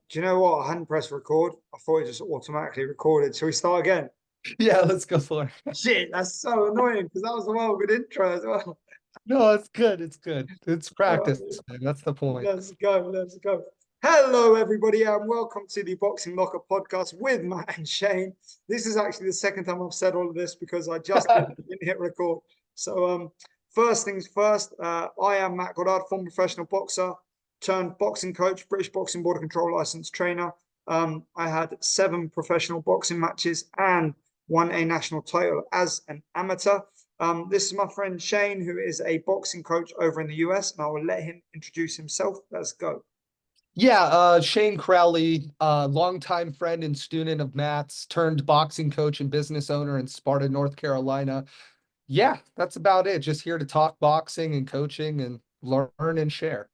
Do you know what? I hadn't pressed record. I thought it just automatically recorded. Shall we start again? Yeah, let's go for it. Shit, that's so annoying because that was a well good intro as well. No, it's good. It's good. It's All right, practice, man. That's the point. let's go. Let's go. Hello, everybody, and welcome to the Boxing Locker podcast with Matt and Shane. This is actually the second time I've said all of this because I just didn't hit record. So, first things first, I am Matt Goddard, former professional boxer turned boxing coach, British Boxing Board of Control licensed trainer. I had 7 professional boxing matches and won a national title as an amateur. This is my friend Shane, who is a boxing coach over in the US, and I will let him introduce himself. Let's go. Yeah, Shane Crowley, longtime friend and student of Matt's, turned boxing coach and business owner in Sparta, North Carolina. Yeah, that's about it. Just here to talk boxing and coaching and learn and share.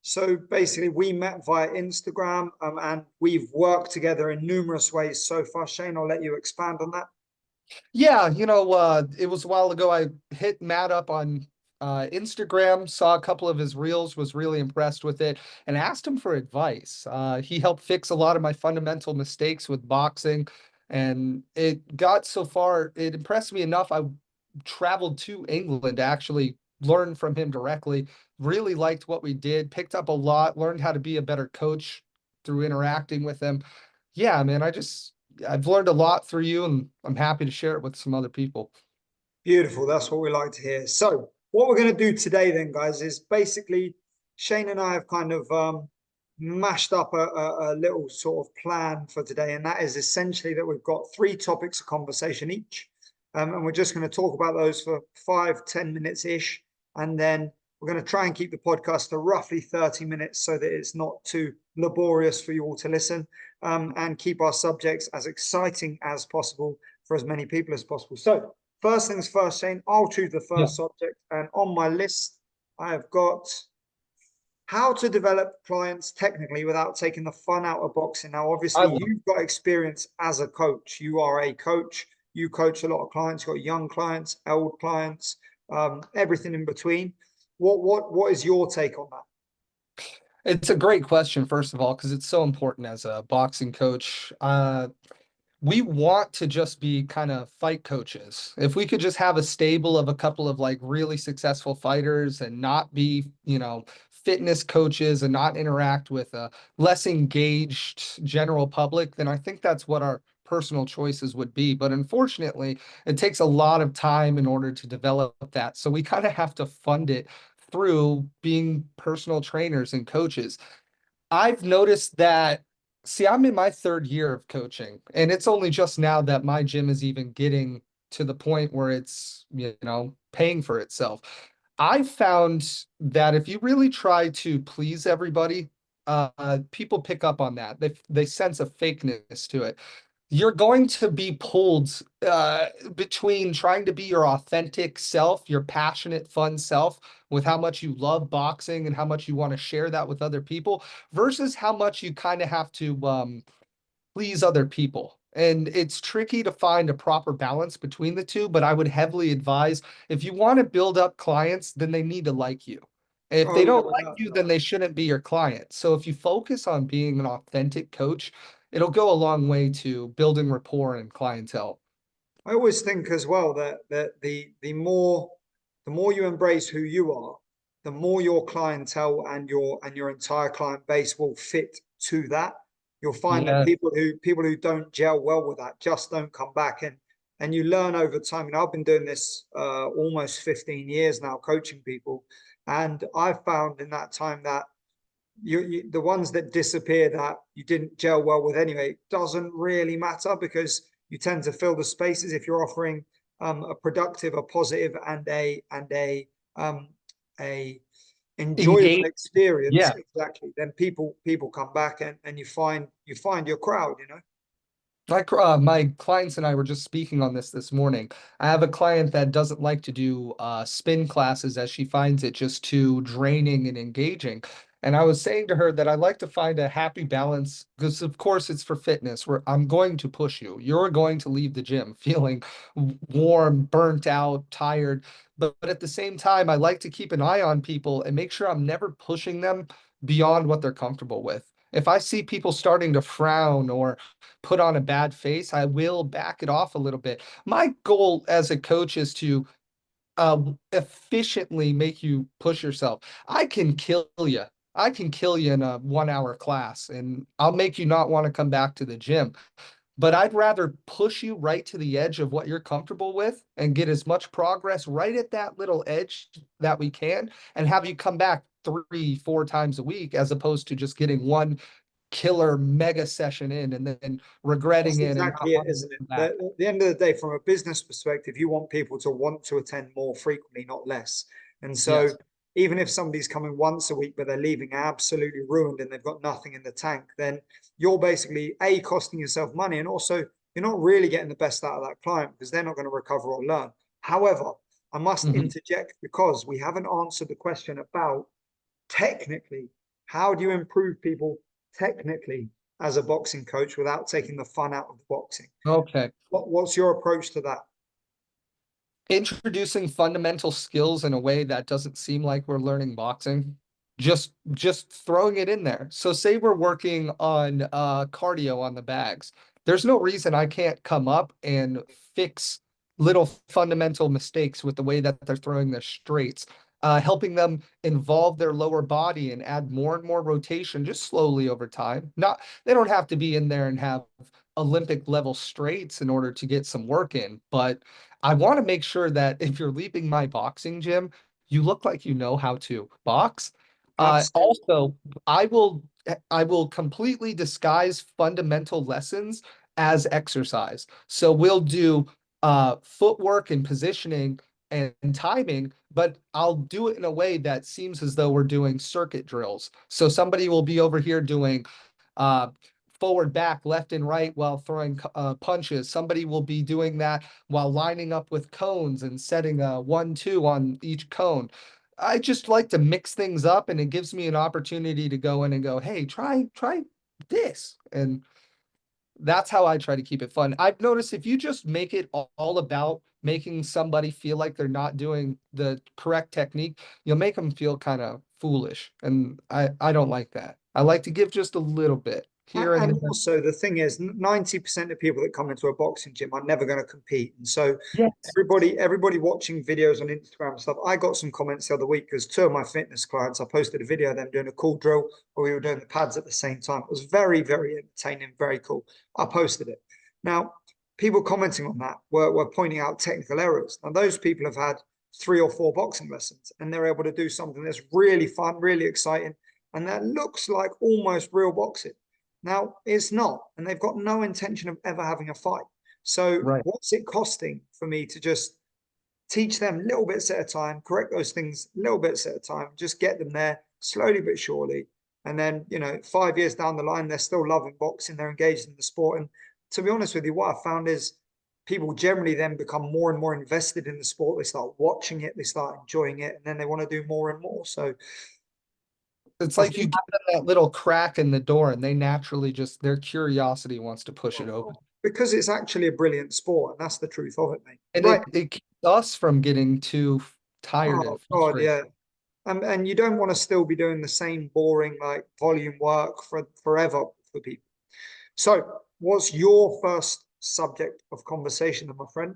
So basically, we met via Instagram, and we've worked together in numerous ways so far. Shane, I'll let you expand on that. Yeah, it was a while ago. I hit Matt up on Instagram, saw a couple of his reels, was really impressed with it, and asked him for advice. He helped fix a lot of my fundamental mistakes with boxing, and it got so far, it impressed me enough. I traveled to England to actually learn from him directly. Really liked what we did, picked up a lot, learned how to be a better coach through interacting with him. Yeah, man, I've learned a lot through you, and I'm happy to share it with some other people. Beautiful. That's what we like to hear. So, what we're going to do today, then, guys, is basically Shane and I have kind of mashed up a little sort of plan for today. And that is essentially that we've got 3 topics of conversation each. And we're just going to talk about those for 5-10 minutes ish. And then we're going to try and keep the podcast to roughly 30 minutes so that it's not too laborious for you all to listen, and keep our subjects as exciting as possible for as many people as possible. So, first things first, Shane, I'll choose the Yeah. first subject. And on my list, I have got how to develop clients technically without taking the fun out of boxing. Now, I obviously, love you've got experience as a coach. You are a coach. You coach a lot of clients. You've got young clients, old clients, everything in between. What is your take on that? It's a great question, first of all, because it's so important as a boxing coach. We want to just be kind of fight coaches. If we could just have a stable of a couple of like really successful fighters and not be, fitness coaches and not interact with a less engaged general public, then I think that's what our personal choices would be. But unfortunately, it takes a lot of time in order to develop that. So we kind of have to fund it through being personal trainers and coaches. I've noticed that, see, I'm in my 3rd year of coaching, and it's only just now that my gym is even getting to the point where it's, paying for itself. I found that if you really try to please everybody, people pick up on that. They sense a fakeness to it. You're going to be pulled between trying to be your authentic self, your passionate, fun self, with how much you love boxing and how much you want to share that with other people, versus how much you kind of have to please other people. And it's tricky to find a proper balance between the two, but I would heavily advise, if you want to build up clients, then they need to like you. If Oh they yeah, don't like without you, then doubt. they shouldn't be your client. So if you focus on being an authentic coach, it'll go a long way to building rapport and clientele. I always think as well that the more you embrace who you are, the more your clientele and your entire client base will fit to that. You'll find that Yeah. people who don't gel well with that just don't come back, and you learn over time. And I've been doing this almost 15 years now, coaching people, and I've found in that time that the ones that disappear that you didn't gel well with anyway doesn't really matter because you tend to fill the spaces if you're offering a productive, a positive, and a enjoyable Engage. experience. Yeah. Exactly. Then people come back, and you find your crowd. Like my clients and I were just speaking on this morning. I have a client that doesn't like to do spin classes as she finds it just too draining and engaging. And I was saying to her that I like to find a happy balance because, of course, it's for fitness where I'm going to push you. You're going to leave the gym feeling warm, burnt out, tired. But at the same time, I like to keep an eye on people and make sure I'm never pushing them beyond what they're comfortable with. If I see people starting to frown or put on a bad face, I will back it off a little bit. My goal as a coach is to efficiently make you push yourself. I can kill you. I can kill you in a 1 hour class, and I'll make you not want to come back to the gym. But I'd rather push you right to the edge of what you're comfortable with and get as much progress right at that little edge that we can, and have you come back 3, 4 times a week, as opposed to just getting one killer mega session in and then regretting That's it and not exactly it, wanting isn't to it? come back. At the end of the day, from a business perspective, you want people to want to attend more frequently, not less. And so Yes. even if somebody's coming once a week, but they're leaving absolutely ruined and they've got nothing in the tank, then you're basically A, costing yourself money, and also you're not really getting the best out of that client because they're not going to recover or learn. However, I must Mhm. interject because we haven't answered the question about technically, how do you improve people technically as a boxing coach without taking the fun out of the boxing? Okay. What's your approach to that? Introducing fundamental skills in a way that doesn't seem like we're learning boxing. Just throwing it in there. So say we're working on cardio on the bags. There's no reason I can't come up and fix little fundamental mistakes with the way that they're throwing their straights, helping them involve their lower body and add more and more rotation just slowly over time. Not, they don't have to be in there and have Olympic level straights in order to get some work in, but I want to make sure that if you're leaving my boxing gym, you look like you know how to box. Absolutely. Also, I will completely disguise fundamental lessons as exercise. So we'll do footwork and positioning and timing, but I'll do it in a way that seems as though we're doing circuit drills. So somebody will be over here doing uh forward, back, left and right while throwing punches. Somebody will be doing that while lining up with cones and setting a 1-2 on each cone. I just like to mix things up, and it gives me an opportunity to go in and go, hey, try this. And that's how I try to keep it fun. I've noticed if you just make it all about making somebody feel like they're not doing the correct technique, you'll make them feel kind of foolish. And I don't like that. I like to give just a little bit here and And there. also, the thing is, 90% of people that come into a boxing gym are never going to compete. And so, Yes. everybody watching videos on Instagram and stuff, I got some comments the other week because two of my fitness clients, I posted a video of them doing a cool drill where we were doing the pads at the same time. It was very, very entertaining, very cool. I posted it. Now, people commenting on that were pointing out technical errors. And those people have had 3 or 4 boxing lessons and they're able to do something that's really fun, really exciting, and that looks like almost real boxing. Now, it's not, and they've got no intention of ever having a fight. So, Right. what's it costing for me to just teach them little bits at a time, correct those things little bits at a time, just get them there slowly but surely. And then, 5 years down the line, they're still loving boxing, they're engaged in the sport. And to be honest with you, what I found is people generally then become more and more invested in the sport. They start watching it, they start enjoying it, and then they want to do more and more. So, It's I like you think give them that little crack in the door and they naturally just, their curiosity wants to push it open. because it's actually a brilliant sport, and that's the truth of it, mate. And Right. it keeps us from getting too tired and Oh God, frustrated. yeah. And you don't want to still be doing the same boring like volume work for forever for people. So, what's your first subject of conversation, my friend?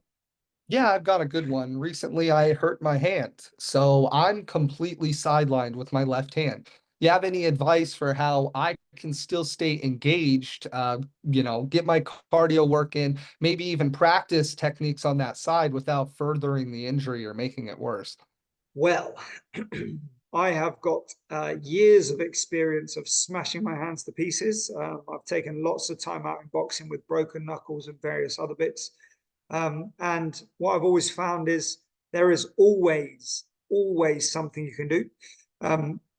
Yeah, I've got a good one. Recently, I hurt my hand, so I'm completely sidelined with my left hand. You have any advice for how I can still stay engaged, get my cardio work in, maybe even practice techniques on that side without furthering the injury or making it worse? Well, I have got years of experience of smashing my hands to pieces. I've taken lots of time out in boxing with broken knuckles and various other bits. And what I've always found is there is always something you can do.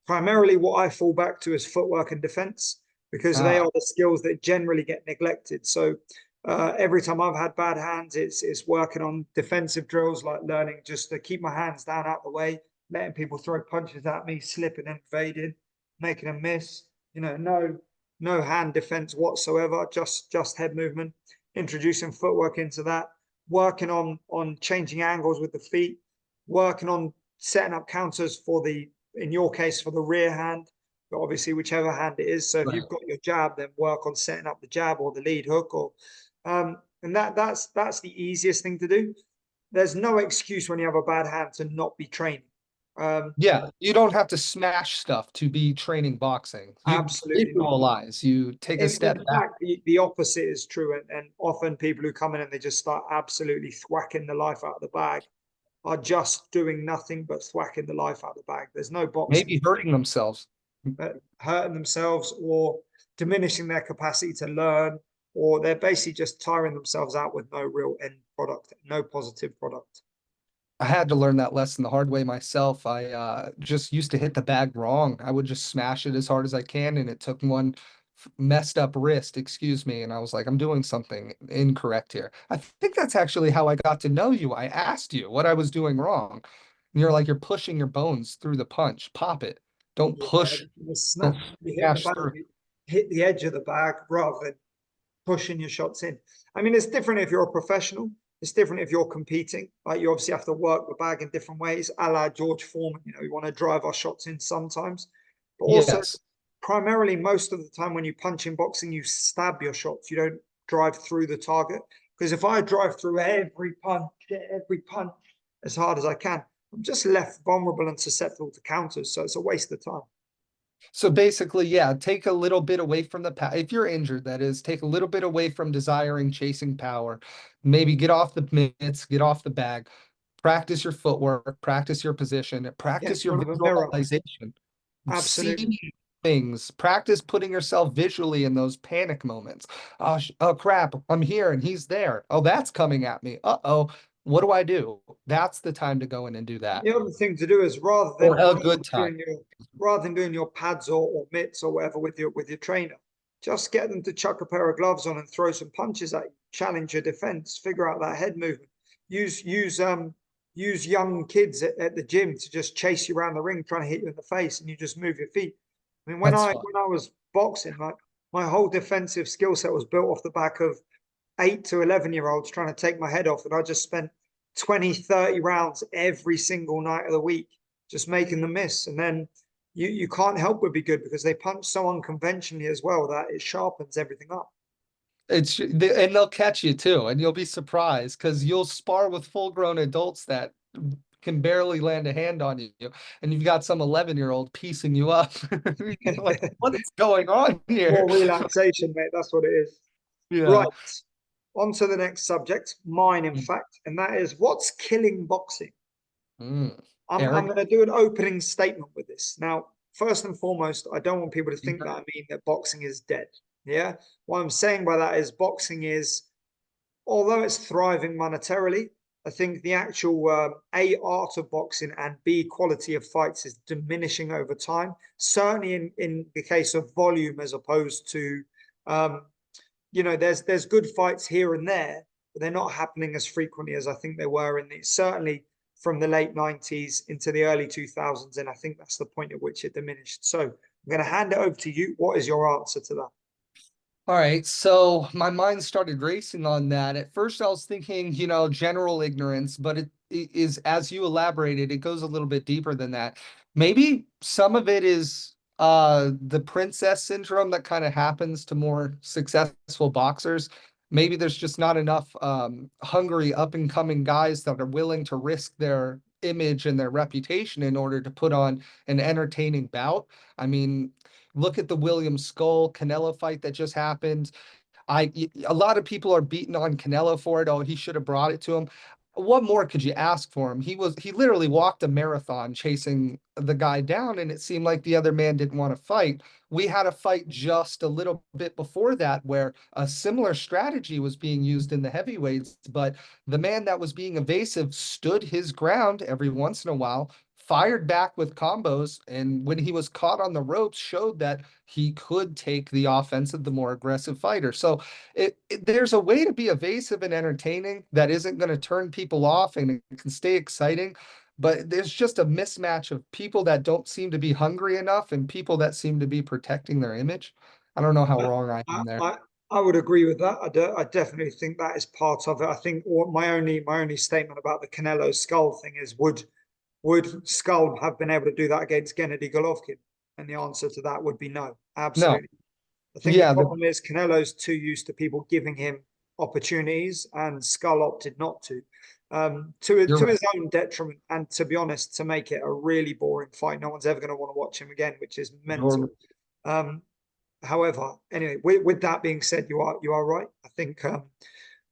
Primarily, what I fall back to is footwork and defense because they Ah, are the skills that generally get neglected. So every time I've had bad hands, it's working on defensive drills, like learning just to keep my hands down out the way, letting people throw punches at me, slipping and evading, making a miss. No hand defense whatsoever, just head movement. Introducing footwork into that, working on changing angles with the feet, working on setting up counters for in your case, for the rear hand, but obviously whichever hand it is. So if Right. you've got your jab, then work on setting up the jab or the lead hook, or and that's the easiest thing to do. There's no excuse when you have a bad hand to not be training. Yeah, you don't have to smash stuff to be training boxing. You Absolutely not. visualize, you take a step In back. fact, the opposite is true. And often people who come in and they just start absolutely thwacking the life out of the bag are just doing nothing but thwacking the life out of the bag. There's no boxing, Maybe hurting themselves. hurting themselves or diminishing their capacity to learn, or they're basically just tiring themselves out with no real end product, no positive product. I had to learn that lesson the hard way myself. I just used to hit the bag wrong. I would just smash it as hard as I can, and it took one messed up wrist, excuse me, and I was like, I'm doing something incorrect here. I think that's actually how I got to know you. I asked you what I was doing wrong. And you're like, you're pushing your bones through the punch. Pop it. Don't push. The snap, Don't you hit the smash bag, through. you hit the edge of the bag rather than pushing your shots in. I mean, it's different if you're a professional. It's different if you're competing. Like, you obviously have to work the bag in different ways, a la George Foreman. You know, we want to drive our shots in sometimes, but also Yes. primarily most of the time when you punch in boxing, you stab your shots. You don't drive through the target. Because if I drive through every punch as hard as I can, I'm just left vulnerable and susceptible to counters. So it's a waste of time. So basically, yeah, take a little bit away from the power. If you're injured, that is, take a little bit away from desiring, chasing power. Maybe get off the mitts, get off the bag, practice your footwork, practice your position, Get in practice your front of a mirror. visualization. Absolutely. See things, practice putting yourself visually in those panic moments. Oh, oh crap, I'm here and he's there. Oh, that's coming at me. Uh-oh. What do I do? That's the time to go in and do that. The other thing to do is Or a good time. rather than doing your pads or mitts or whatever with your trainer, just get them to chuck a pair of gloves on and throw some punches at you. Challenge your defense. Figure out that head movement. Use young kids at the gym to just chase you around the ring, trying to hit you in the face, and you just move your feet. I mean, when That's I fun. was boxing, like, my whole defensive skill set was built off the back of 8 to 11-year-olds trying to take my head off, and I just spent 20, 30 rounds every single night of the week just making them miss. And then you can't help but be good because they punch so unconventionally as well that it sharpens everything up. And they'll catch you too, and you'll be surprised because you'll spar with full-grown adults that can barely land a hand on you, and you've got some 11-year-old piecing you up. You're like, what is going on here? More relaxation, mate. That's what it is. Yeah. Right. On to the next subject, mine, in fact, and that is, what's killing boxing? I'm going to do an opening statement with this. Now, first and foremost, I don't want people to think that I mean that boxing is dead. Yeah. What I'm saying by that is boxing is, although it's thriving monetarily, I think the actual A, art of boxing, and B, quality of fights is diminishing over time. Certainly in the case of volume, as opposed to, you know, there's good fights here and there, but they're not happening as frequently as I think they were certainly from the late 90s into the early 2000s. And I think that's the point at which it diminished. So I'm going to hand it over to you. What is your answer to that? All right, so my mind started racing on that. At first, I was thinking, you know, general ignorance, but it is, as you elaborated, it goes a little bit deeper than that. Maybe some of it is the princess syndrome that kind of happens to more successful boxers. Maybe there's just not enough hungry up and coming guys that are willing to risk their image and their reputation in order to put on an entertaining bout. I mean, look at the Williams-Skull Canelo fight that just happened. A lot of people are beating on Canelo for it. Oh, he should have brought it to him. What more could you ask for him? He literally walked a marathon chasing the guy down, and it seemed like the other man didn't want to fight. We had a fight just a little bit before that where a similar strategy was being used in the heavyweights, but the man that was being evasive stood his ground every once in a while, fired back with combos, and when he was caught on the ropes, showed that he could take the offensive, the more aggressive fighter. So there's a way to be evasive and entertaining that isn't going to turn people off and it can stay exciting. But there's just a mismatch of people that don't seem to be hungry enough and people that seem to be protecting their image. I don't know how wrong I am there. I would agree with that. I definitely think that is part of it. I think my only statement about the Canelo Skull thing is, would Skull have been able to do that against 𝐁𝐨𝐤𝐤𝐿𝐵𝐿? And the answer to that would be no, No. absolutely. I think the Yeah. problem is Canelo's too used to people giving him opportunities, and Skull opted not to. To You're right. his own detriment, and to be honest, to make it a really boring fight. No one's ever going to want to watch him again, which is mental. However, anyway, with that being said, you are right. I think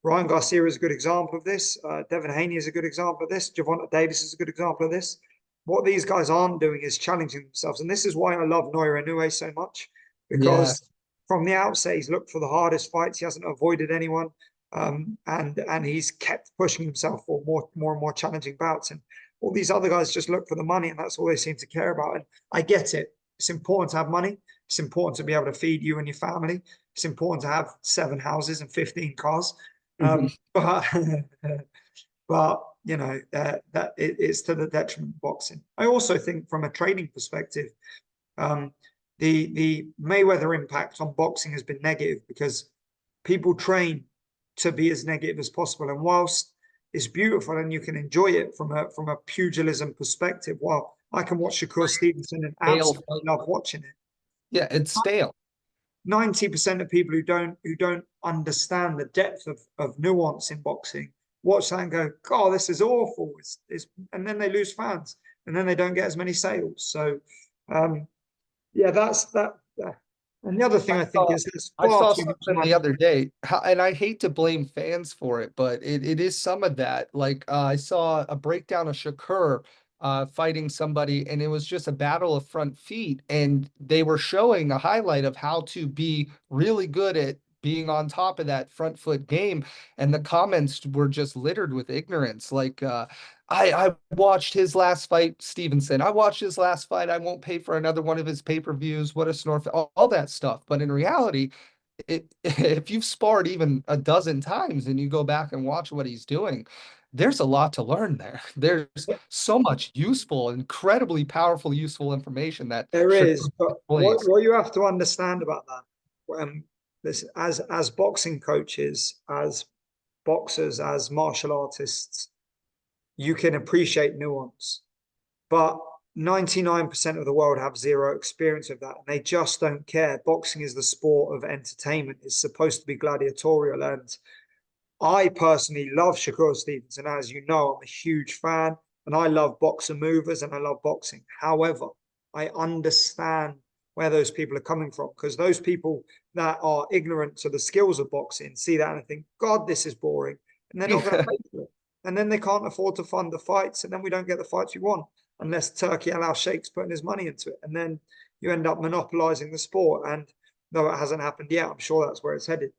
Ryan Garcia is a good example of this. Devin Haney is a good example of this. Gervonta Davis is a good example of this. What these guys aren't doing is challenging themselves, and this is why I love 𝐒𝐻𝐤𝐬𝐬 so much, because from the outset he's looked for the hardest fights. He hasn't avoided anyone. And he's kept pushing himself for more and more challenging bouts. And all these other guys just look for the money, and that's all they seem to care about. And I get it. It's important to have money. It's important to be able to feed you and your family. It's important to have 7 houses and 15 cars. But you know, that it's to the detriment of boxing. I also think from a trading perspective, the Mayweather impact on boxing has been negative, because people train to be as negative as possible. And whilst it's beautiful and you can enjoy it from a pugilism perspective, while I can watch Shakur Stevenson and absolutely love watching it. Yeah, it's stale. 90% of people who don't understand the depth of nuance in boxing watch that and go, God, this is awful. And then they lose fans, and then they don't get as many sales. So yeah, that's that. And the other thing I think is there's I far saw too much something money. the other day, and I hate to blame fans for it, but it is some of that. Like I saw a breakdown of Shakur fighting somebody, and it was just a battle of front feet, and they were showing a highlight of how to be really good at being on top of that front foot game, and the comments were just littered with ignorance. Like I watched his last fight, Stevenson. I watched his last fight. I won't pay for another one of his pay-per-views. What a snore, all that stuff. But in reality, if you've sparred even a dozen times and you go back and watch what he's doing, there's a lot to learn there. There's so much useful, incredibly powerful, useful information that there is. But what you have to understand about that, this as boxing coaches, as boxers, as martial artists, you can appreciate nuance, but 99% of the world have zero experience of that, and they just don't care. Boxing is the sport of entertainment. It's supposed to be gladiatorial, and I personally love Shakur Stevenson. As you know, I'm a huge fan, and I love boxer movers, and I love boxing. However, I understand where those people are coming from, because those people that are ignorant to the skills of boxing see that and think, God, this is boring, and they're not going to pay for it. And then they can't afford to fund the fights, and then we don't get the fights we want unless Turkey 𝐿𝐴𝐿𝐿𝐴𝐿𝐿𝐻𝐼𝑐's putting his money into it. And then you end up monopolizing the sport. And though it hasn't happened yet, I'm sure that's where it's headed.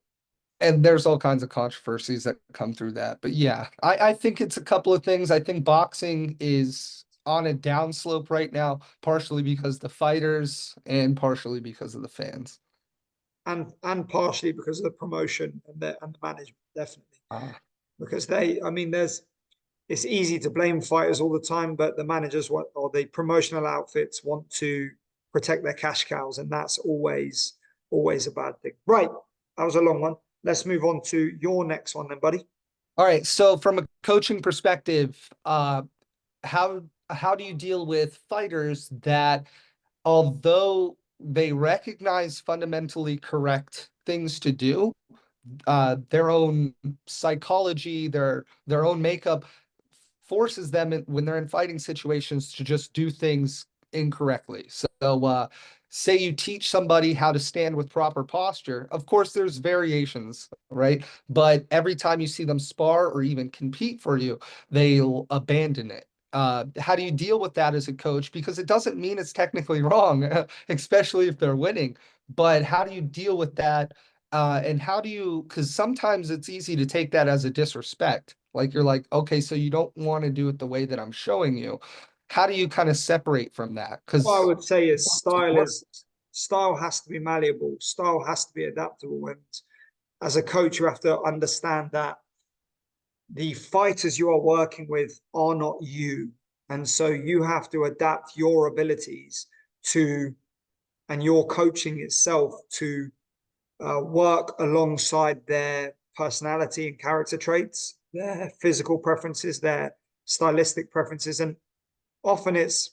And there's all kinds of controversies that come through that. But yeah, I think it's a couple of things. I think boxing is on a downslope right now, partially because the fighters and partially because of the fans. And partially because of the promotion and the management, definitely. Because it's easy to blame fighters all the time, but the managers or the promotional outfits want to protect their cash cows, and that's always a bad thing. Right, that was a long one. Let's move on to your next one then, buddy. All right, so from a coaching perspective, how do you deal with fighters that, although they recognize fundamentally correct things to do, their own psychology, their own makeup forces them when they're in fighting situations to just do things incorrectly. So say you teach somebody how to stand with proper posture. Of course, there's variations, right? But every time you see them spar or even compete for you, they'll abandon it. How do you deal with that as a coach? Because it doesn't mean it's technically wrong, especially if they're winning. But how do you deal with that? And how do you, because sometimes it's easy to take that as a disrespect. Like you're like, okay, so you don't want to do it the way that I'm showing you. How do you kind of separate from that? Because what I would say is style has to be malleable, style has to be adaptable. And as a coach, you have to understand that the fighters you are working with are not you. And so you have to adapt your abilities to, and your coaching itself to work alongside their personality and character traits, their physical preferences, their stylistic preferences. And often it's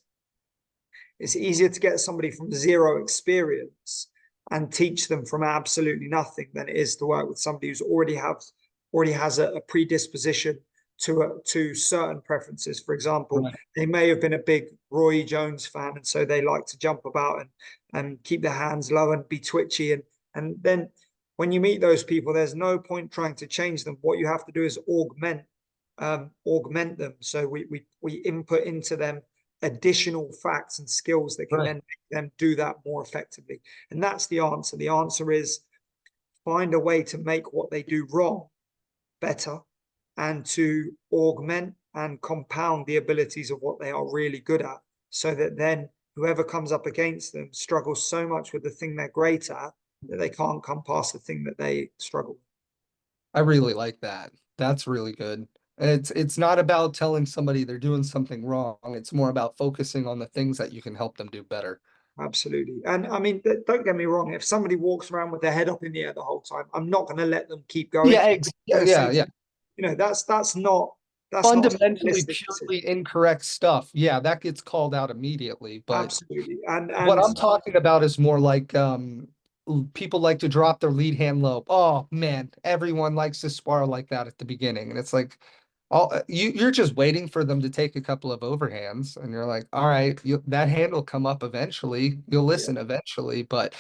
It's easier to get somebody from zero experience and teach them from absolutely nothing than it is to work with somebody who's already has a predisposition to certain preferences. For example, Right. they may have been a big Roy Jones fan, and so they like to jump about and keep their hands low and be twitchy. And then when you meet those people, there's no point trying to change them. What you have to do is augment them. So we input into them additional facts and skills that can Right. then make them do that more effectively. And that's the answer. The answer is find a way to make what they do wrong better and to augment and compound the abilities of what they are really good at, so that then whoever comes up against them struggles so much with the thing they're great at that they can't come past the thing that they struggle with. I really like that. That's really good. It's not about telling somebody they're doing something wrong. It's more about focusing on the things that you can help them do better. Absolutely. And I mean, don't get me wrong, if somebody walks around with their head up in the air the whole time, I'm not going to let them keep going. Yeah, yeah. That's not Fundamentally realistic decision. purely incorrect stuff. Yeah, that gets called out immediately. But Absolutely. what I'm talking about is more like people like to drop their lead hand low. Oh man, everyone likes to spar like that at the beginning. And it's like you're just waiting for them to take a couple of overhands, and you're like, all right, that hand will come up eventually. You'll listen eventually, but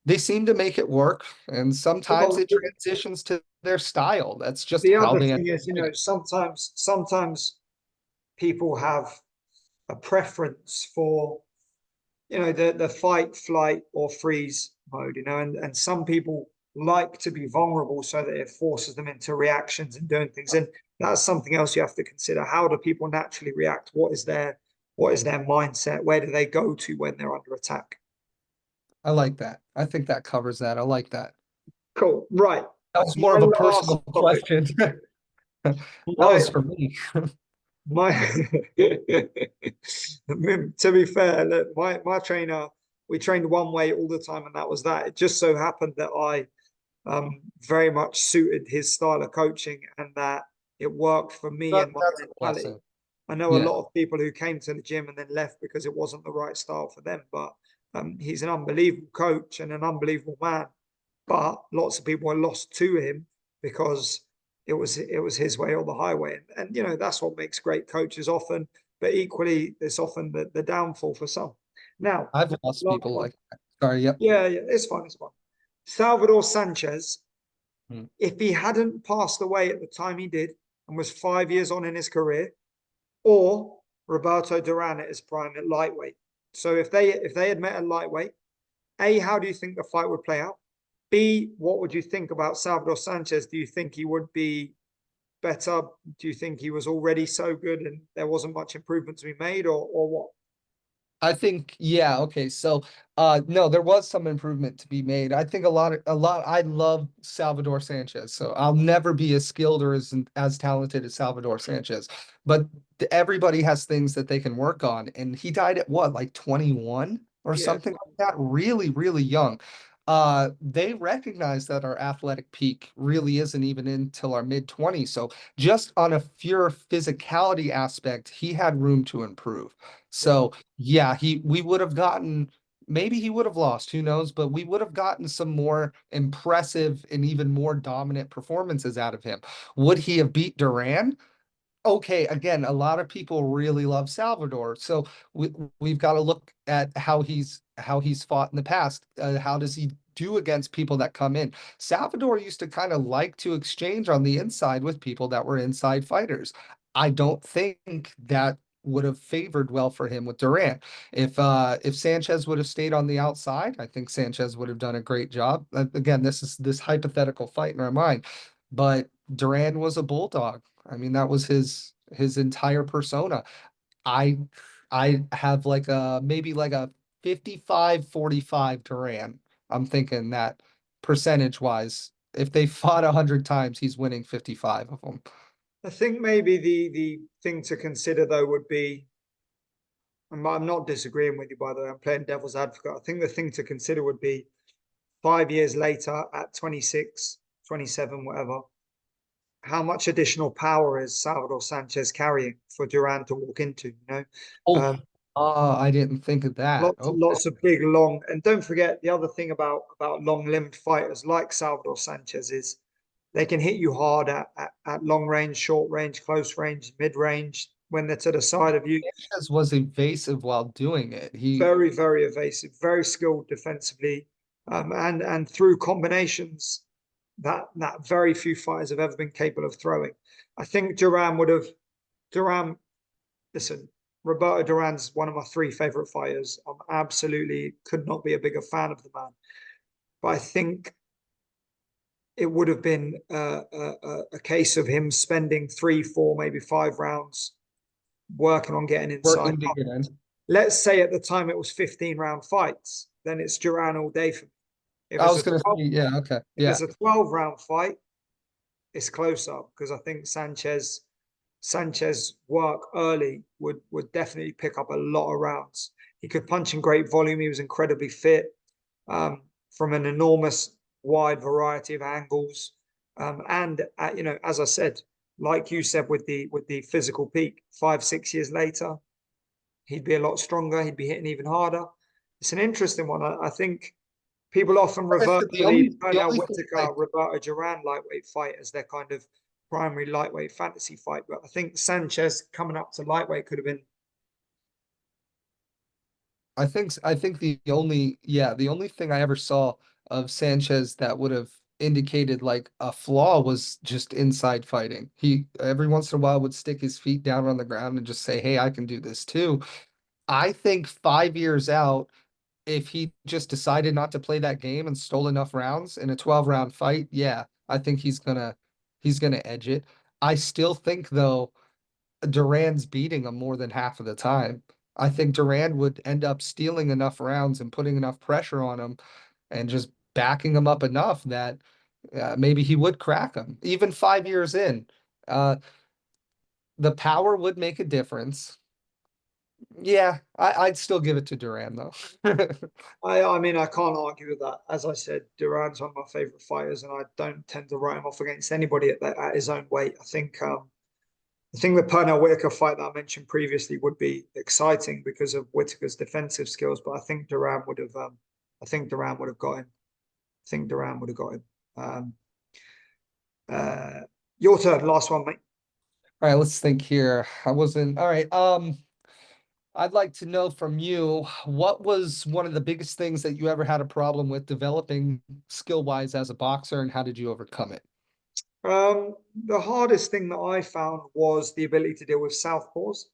they seem to make it work, and sometimes Well, it transitions to their style. That's just the how other they end thing up is, doing it. sometimes people have a preference for, the fight, flight, or freeze mode, and some people like to be vulnerable so that it forces them into reactions and doing things. And that's something else you have to consider. How do people naturally react? What is their mindset? Where do they go to when they're under attack? I like that. I think that covers that. I like that. Cool. Right. That was more My of a last personal topic. question. That My was for me. my to be fair, look, my trainer, we trained one way all the time, and that was that. It just so happened that I very much suited his style of coaching, and that it worked for me and my That's mentality. impressive. I know a Yeah. lot of people who came to the gym and then left because it wasn't the right style for them, but he's an unbelievable coach and an unbelievable man. But lots of people are lost to him because it was his way or the highway. And that's what makes great coaches often, but equally it's often the downfall for some. Now, I've lost last people one. like that. Sorry, yep. Yeah, it's fine, it's fine. Salvador Sanchez, Hmm. if he hadn't passed away at the time he did and was 5 years on in his career, or Roberto Duran at his prime at lightweight. So if they had met at lightweight, A, how do you think the fight would play out? B, what would you think about Salvador Sanchez? Do you think he would be better? Do you think he was already so good and there wasn't much improvement to be made, or what? I think, yeah, okay. So no, there was some improvement to be made. I think I love Salvador Sanchez. So I'll never be as skilled or as talented as Salvador Sanchez. But everybody has things that they can work on. And he died at what, like 21 or Yeah, something like that? Really, really young. They recognize that our athletic peak really isn't even until our mid-20s. So just on a pure physicality aspect, he had room to improve. So yeah, we would have gotten, maybe he would have lost, who knows, but we would have gotten some more impressive and even more dominant performances out of him. Would he have beat Duran? Okay, again, a lot of people really love Salvador, so we've got to look at how he's fought in the past. How does he do against people that come in? Salvador used to kind of like to exchange on the inside with people that were inside fighters. I don't think that would have favored well for him with Durant. If Sanchez would have stayed on the outside, I think Sanchez would have done a great job. Again, this is this hypothetical fight in our mind, but Duran was a bulldog. I mean, that was his entire persona. I I have like a maybe like a 55-45 Duran. I'm thinking that percentage wise, if they fought 100 times, he's winning 55 of them. I think maybe the thing to consider though would be, I'm not disagreeing with you, by the way, I'm playing devil's advocate. I think the thing to consider would be 5 years later at 26, 27, whatever, how much additional power is Salvador Sanchez carrying for Duran to walk into, Oh, Um, Oh, I didn't think of that. Okay. Lots of big, long, and don't forget the other thing about long-limbed fighters like Salvador Sanchez is they can hit you hard at long range, short range, close range, mid range when they're to the side of you. Sanchez was evasive while doing it. Very, very evasive, very skilled defensively, and through combinations that very few fighters have ever been capable of throwing. I think Duran. Listen, Roberto Duran's one of my three favorite fighters. I'm absolutely could not be a bigger fan of the man, but I think it would have been a case of him spending 3, 4, maybe 5 rounds working on getting inside. Working to get in. Let's say at the time it was 15-round fights, then it's Duran all day for me. If I it's was going to say, yeah, okay. if Yeah. it's a 12-round fight, it's closer because I think Sanchez work early would definitely pick up a lot of rounds. He could punch in great volume. He was incredibly fit, from an enormous wide variety of angles. And you know, as I said, like you said, with the physical peak, 5, 6 years later, he'd be a lot stronger. He'd be hitting even harder. It's an interesting one. I think people often revert to the Pernell Whitaker, Roberto Duran lightweight fight as their kind of primary lightweight fantasy fight, but I think Sanchez coming up to lightweight could have been. I think the only thing I ever saw of Sanchez that would have indicated like a flaw was just inside fighting. He every once in a while would stick his feet down on the ground and just say, "Hey, I can do this too." I think 5 years out, if he just decided not to play that game and stole enough rounds in a 12-round fight, yeah, I think he's gonna edge it. I still think though Duran's beating him more than half of the time. I think Duran would end up stealing enough rounds and putting enough pressure on him and just backing him up enough that maybe he would crack him. Even 5 years in, uh, the power would make a difference. Yeah, I'd still give it to Duran though. I mean, I can't argue with that. As I said, Duran's one of my favorite fighters, and I don't tend to write him off against anybody at his own weight. I think the Pernell Whitaker fight that I mentioned previously would be exciting because of Whitaker's defensive skills, but I think Duran would have. I think Duran would have got him. I think Duran would have got him. Your turn, last one, mate. All right, let's think here. I wasn't all right. I'd like to know from you, what was one of the biggest things that you ever had a problem with developing skill-wise as a boxer, and how did you overcome it? The hardest thing that I found was the ability to deal with southpaws,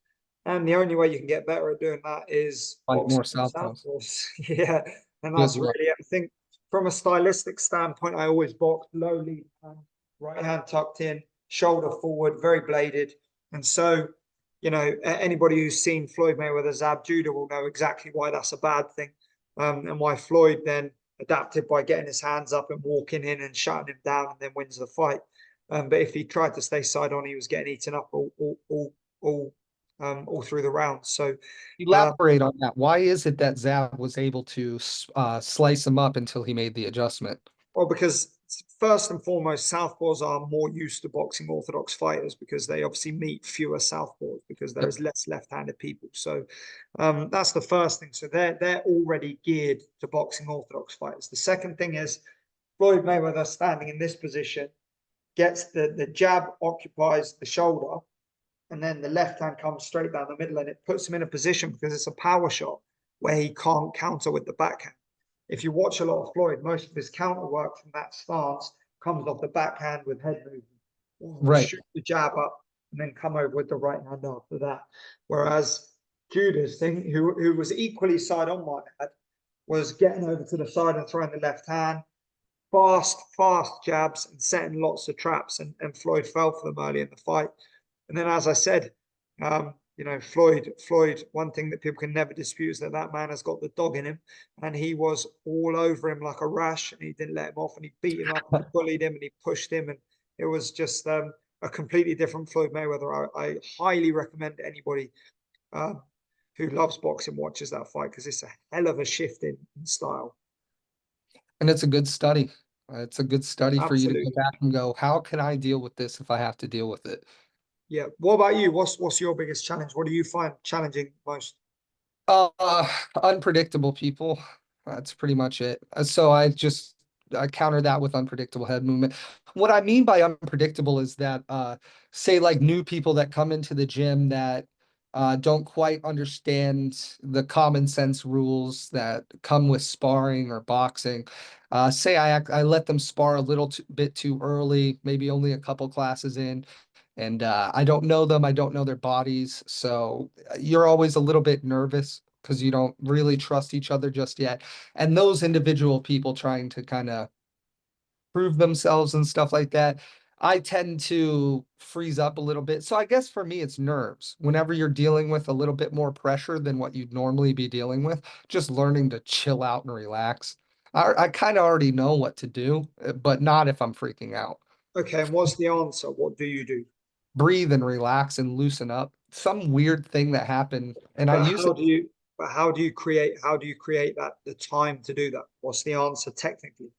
and the only way you can get better at doing that is Like more boxing with southpaws. southpaws. Yeah, and Good that's luck. really, I think, from a stylistic standpoint, I always boxed low lead hand, right hand tucked in, shoulder forward, very bladed, and so, you know, anybody who's seen Floyd Mayweather's ab judo will know exactly why that's a bad thing, and why Floyd then adapted by getting his hands up and walking in and shutting him down, and then wins the fight. But if he tried to stay side on, he was getting eaten up all through the round. So Elaborate on that. Why is it that Zab was able to slice him up until he made the adjustment? well, because first and foremost, southpaws are more used to boxing orthodox fighters because they obviously meet fewer southpaws because there is less left-handed people. So that's the first thing. So they're already geared to boxing orthodox fighters. The second thing is Floyd Mayweather standing in this position gets the jab occupies the shoulder, and then the left hand comes straight down the middle, and it puts him in a position because it's a power shot where he can't counter with the backhand. If you watch a lot of Floyd, most of his counter work from that stance comes off the backhand with head movement. Right. Shoot the jab up and then come over with the right hand after that. Whereas Judah's thing, who was equally side on my head, was getting over to the side and throwing the left hand, fast jabs and setting lots of traps, and Floyd fell for them early in the fight. And then, as I said, you know, Floyd, one thing that people can never dispute is that man has got the dog in him, and he was all over him like a rash, and he didn't let him off, and he beat him up, and he bullied him, and he pushed him, and it was just a completely different Floyd Mayweather. I highly recommend anybody who loves boxing watches that fight because it's a hell of a shift in style. And it's a good study. It's a good study for you to Absolutely. go back and go, how can I deal with this if I have to deal with it? Yeah. What about you? What's your biggest challenge? What do you find challenging most? Unpredictable people. That's pretty much it. So I counter that with unpredictable head movement. What I mean by unpredictable is that say like new people that come into the gym that don't quite understand the common sense rules that come with sparring or boxing. Say I let them spar a little bit too early, maybe only a couple classes in, and I don't know them, I don't know their bodies, so you're always a little bit nervous because you don't really trust each other just yet. And those individual people trying to kind of prove themselves and stuff like that, I tend to freeze up a little bit. So I guess for me, it's nerves. Whenever you're dealing with a little bit more pressure than what you'd normally be dealing with, just learning to chill out and relax. I kind of already know what to do, but not if I'm freaking out. Okay, and what's the answer? What do you do? Breathe and relax and loosen up. Some weird thing that happened, and I But use how it. do you, but how do you create that, the time to do that? What's the answer technically?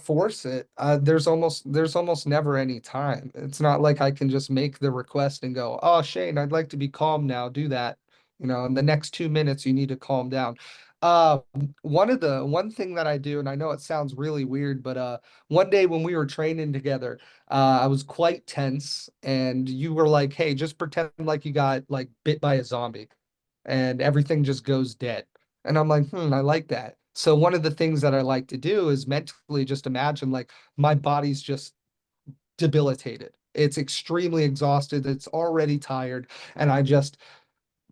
Force it. There's almost never any time. It's not like I can just make the request and go, "Oh, Shane, I'd like to be calm now. Do that." In the next 2 minutes, you need to calm down. Uh, one thing that I do, and I know it sounds really weird, but one day when we were training together, I was quite tense, and you were like, "Hey, just pretend like you got like bit by a zombie." And everything just goes dead. And I'm like, I like that. So one of the things that I like to do is mentally just imagine like my body's just debilitated. It's extremely exhausted. It's already tired. And I just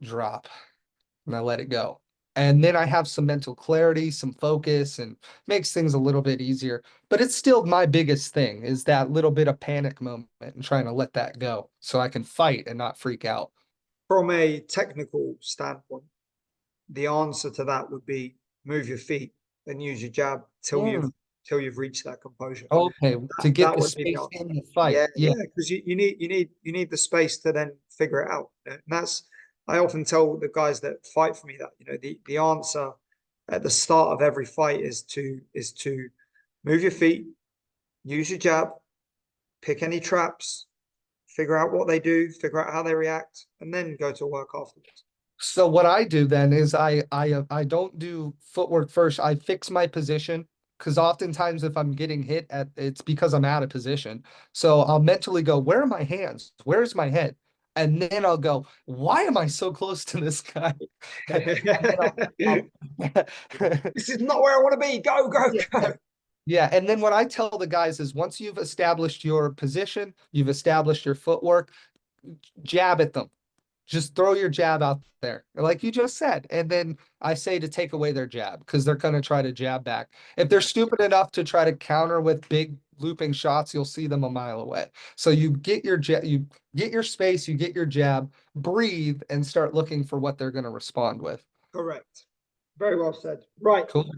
drop and I let it go. And then I have some mental clarity, some focus, and makes things a little bit easier. But it's still my biggest thing is that little bit of panic moment and trying to let that go so I can fight and not freak out. From a technical standpoint, the answer to that would be move your feet and use your jab Mm. till you've reached that composure. Okay, to get That the would be the space answer. in the fight. Yeah, Yeah. yeah, because you need the space to then figure it out. And that's, I often tell the guys that fight for me that, the answer at the start of every fight is to move your feet, use your jab, pick any traps, figure out what they do, figure out how they react, and then go to work afterwards. So what I do then is I don't do footwork first. I fix my position because oftentimes if I'm getting hit at it's because I'm out of position. So I'll mentally go, where are my hands? Where's my head? And then I'll go, why am I so close to this guy? And then I'll This is not where I want to be. Go, go, yeah. go. Yeah, and then what I tell the guys is once you've established your position, you've established your footwork, jab at them. Just throw your jab out there, like you just said. And then I say to take away their jab because they're going to try to jab back. If they're stupid enough to try to counter with big looping shots, you'll see them a mile away. So you get your jab, you get your space, you get your jab, breathe, and start looking for what they're going to respond with. Correct. Very well said. Right. Cool.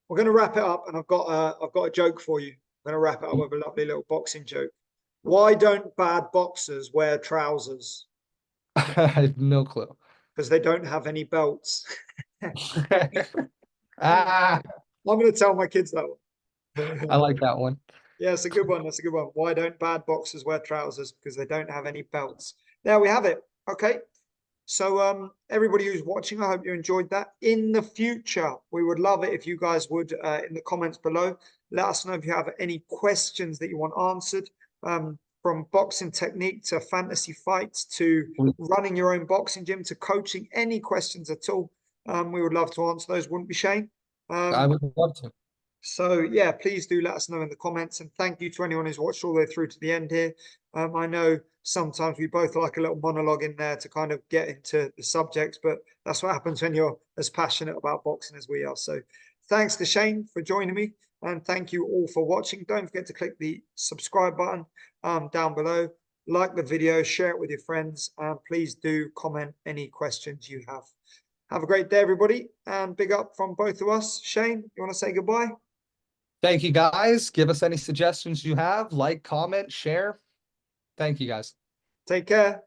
We're going to wrap it up, and I've got a joke for you. I'm going to wrap it up with a lovely little boxing joke. Why don't bad boxers wear trousers? I have no clue. Because they don't have any belts. Ah, I'm going to tell my kids that I one. like that one. Yeah, it's a good one. That's a good one. Why don't bad boxers wear trousers? Because they don't have any belts. There we have it. Okay. So everybody who's watching, I hope you enjoyed that. In the future, we would love it if you guys would, in the comments below, let us know if you have any questions that you want answered, from boxing technique to fantasy fights to running your own boxing gym to coaching, any questions at all. We would love to answer those, wouldn't we, Shane? I would love to. So yeah, please do let us know in the comments, and thank you to anyone who's watched all the way through to the end here. I know sometimes we both like a little monologue in there to kind of get into the subjects, but that's what happens when you're as passionate about boxing as we are. So thanks to Shane for joining me, and thank you all for watching. Don't forget to click the subscribe button down below, like the video, share it with your friends, and please do comment any questions you have. Have a great day, everybody, and big up from both of us. Shane, you want to say goodbye? Thank you guys. Give us any suggestions you have. Like, comment, share. Thank you guys. Take care.